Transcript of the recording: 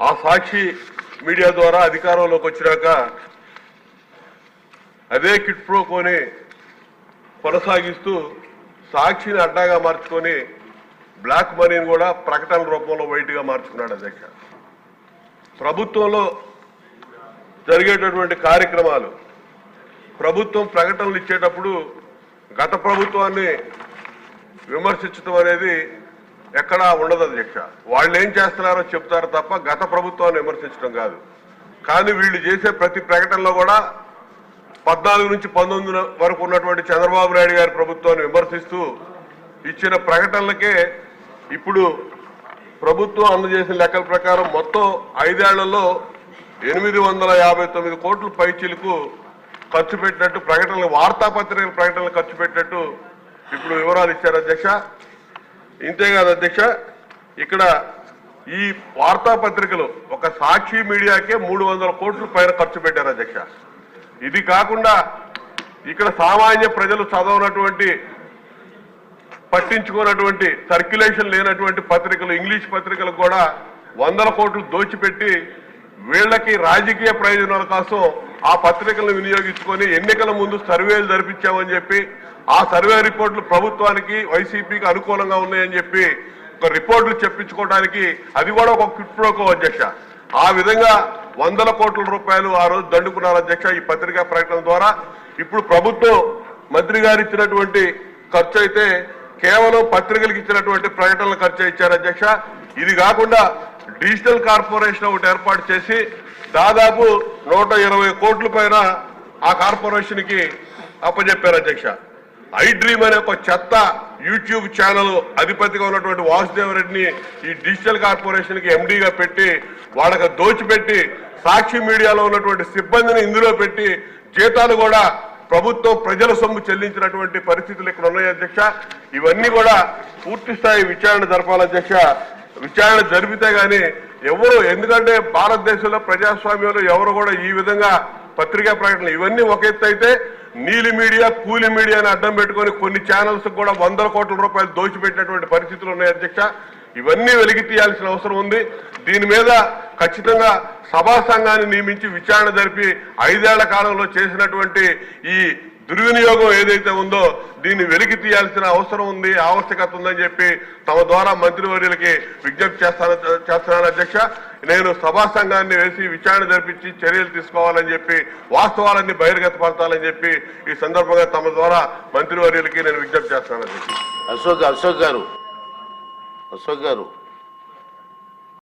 ఆ సాక్షి మీడియా ద్వారా అధికారంలోకి వచ్చినాక అదే కిట్ ప్రోకోని కొనసాగిస్తూ సాక్షిని అడ్డాగా మార్చుకొని బ్లాక్ మనీని కూడా ప్రకటన రూపంలో వైట్గా మార్చుకున్నాడు అధ్యక్ష. ప్రభుత్వంలో జరిగేటటువంటి కార్యక్రమాలు, ప్రభుత్వం ప్రకటనలు ఇచ్చేటప్పుడు గత ప్రభుత్వాన్ని విమర్శించడం అనేది ఎక్కడా ఉండదు అధ్యక్ష. వాళ్ళు ఏం చేస్తున్నారో చెప్తారు తప్ప గత ప్రభుత్వాన్ని విమర్శించడం కాదు. కానీ వీళ్ళు చేసే ప్రతి ప్రకటనలో కూడా 14 నుంచి 19 వరకు ఉన్నటువంటి చంద్రబాబు నాయుడు గారి ప్రభుత్వాన్ని విమర్శిస్తూ ఇచ్చిన ప్రకటనలకే ఇప్పుడు ప్రభుత్వం అందజేసిన లెక్కల ప్రకారం మొత్తం 5 ఏళ్లలో 859 కోట్ల పైచీలకు ఖర్చు పెట్టినట్టు ప్రకటనలు, వార్తాపత్రికల ప్రకటనలు ఖర్చు పెట్టినట్టు ఇప్పుడు వివరాలు ఇచ్చారు అధ్యక్ష. ఇంతేకాదు అధ్యక్ష, ఇక్కడ ఈ వార్తాపత్రికలు ఒక సాక్షి మీడియాకే 300 కోట్ల పైన ఖర్చు పెట్టారు అధ్యక్ష. ఇది కాకుండా ఇక్కడ సామాన్య ప్రజలు చదవనటువంటి, పట్టించుకున్నటువంటి, సర్క్యులేషన్ లేనటువంటి పత్రికలు, ఇంగ్లీష్ పత్రికలకు కూడా 100 కోట్లు దోచిపెట్టి వీళ్ళకి రాజకీయ ప్రయోజనాల కోసం ఆ పత్రికలను వినియోగించుకొని ఎన్నికల ముందు సర్వేలు జరిపించామని చెప్పి, ఆ సర్వే రిపోర్టులు ప్రభుత్వానికి, వైసీపీకి అనుకూలంగా ఉన్నాయని చెప్పి ఒక రిపోర్టులు చెప్పించుకోవడానికి అది కూడా ఒక క్విట్ ప్రోకో అధ్యక్ష. ఆ విధంగా 100 కోట్ల రూపాయలు ఆ రోజు దండుకున్నారు అధ్యక్ష ఈ పత్రికా ప్రకటన ద్వారా. ఇప్పుడు ప్రభుత్వం మంత్రి గారు ఇచ్చినటువంటి ఖర్చు అయితే కేవలం పత్రికలకు ఇచ్చినటువంటి ప్రకటనల ఖర్చు ఇచ్చారు అధ్యక్ష. ఇది కాకుండా డిజిటల్ కార్పొరేషన్ ఒకటి ఏర్పాటు చేసి దాదాపు 120 కోట్ల పైన ఆ కార్పొరేషన్ కి అప్పచెప్పారు అధ్యక్ష. ఐ డ్రీమ్ అనే ఒక చెత్త యూట్యూబ్ ఛానల్ అధిపతిగా ఉన్నటువంటి వాసుదేవరెడ్డిని ఈ డిజిటల్ కార్పొరేషన్ కి ఎండీగా పెట్టి వాళ్ళకి దోచిపెట్టి సాక్షి మీడియాలో ఉన్నటువంటి సిబ్బందిని ఇందులో పెట్టి జీతాలు కూడా ప్రభుత్వం ప్రజల సొమ్ము చెల్లించినటువంటి పరిస్థితులు ఇక్కడ ఉన్నాయి అధ్యక్ష. ఇవన్నీ కూడా పూర్తి స్థాయి విచారణ జరపాలి అధ్యక్ష. విచారణ జరిపితే గానీ ఎవరు, ఎందుకంటే భారతదేశంలో ప్రజాస్వామ్యంలో ఎవరు కూడా ఈ విధంగా పత్రికా ప్రకటనలు ఇవన్నీ ఒక ఎత్తు అయితే, నీలి మీడియా, కూలి మీడియాని అడ్డం పెట్టుకొని కొన్ని ఛానల్స్ కూడా 100 కోట్ల రూపాయలు దోచిపెట్టినటువంటి పరిస్థితులు ఉన్నాయి అధ్యక్ష. ఇవన్నీ వెలికి తీయాల్సిన అవసరం ఉంది. దీని మీద ఖచ్చితంగా సభా సంఘాన్ని నియమించి విచారణ జరిపి 5 ఏళ్ల కాలంలో చేసినటువంటి ఈ దుర్వినియోగం ఏదైతే ఉందో దీన్ని వెలికి తీయాల్సిన అవసరం ఉంది, ఆవశ్యకత ఉందని చెప్పి తమ ద్వారా మంత్రివర్యులకి విజ్ఞప్తి చేస్తున్నాను అధ్యక్ష. నేను సభా సంఘాన్ని వేసి విచారణ జరిపించి చర్యలు తీసుకోవాలని చెప్పి, వాస్తవాలన్నీ బహిర్గతపరచాలని చెప్పి ఈ సందర్భంగా తమ ద్వారా మంత్రివర్యులకి నేను విజ్ఞప్తి చేస్తున్నాను అధ్యక్ష. అశోక్ గారు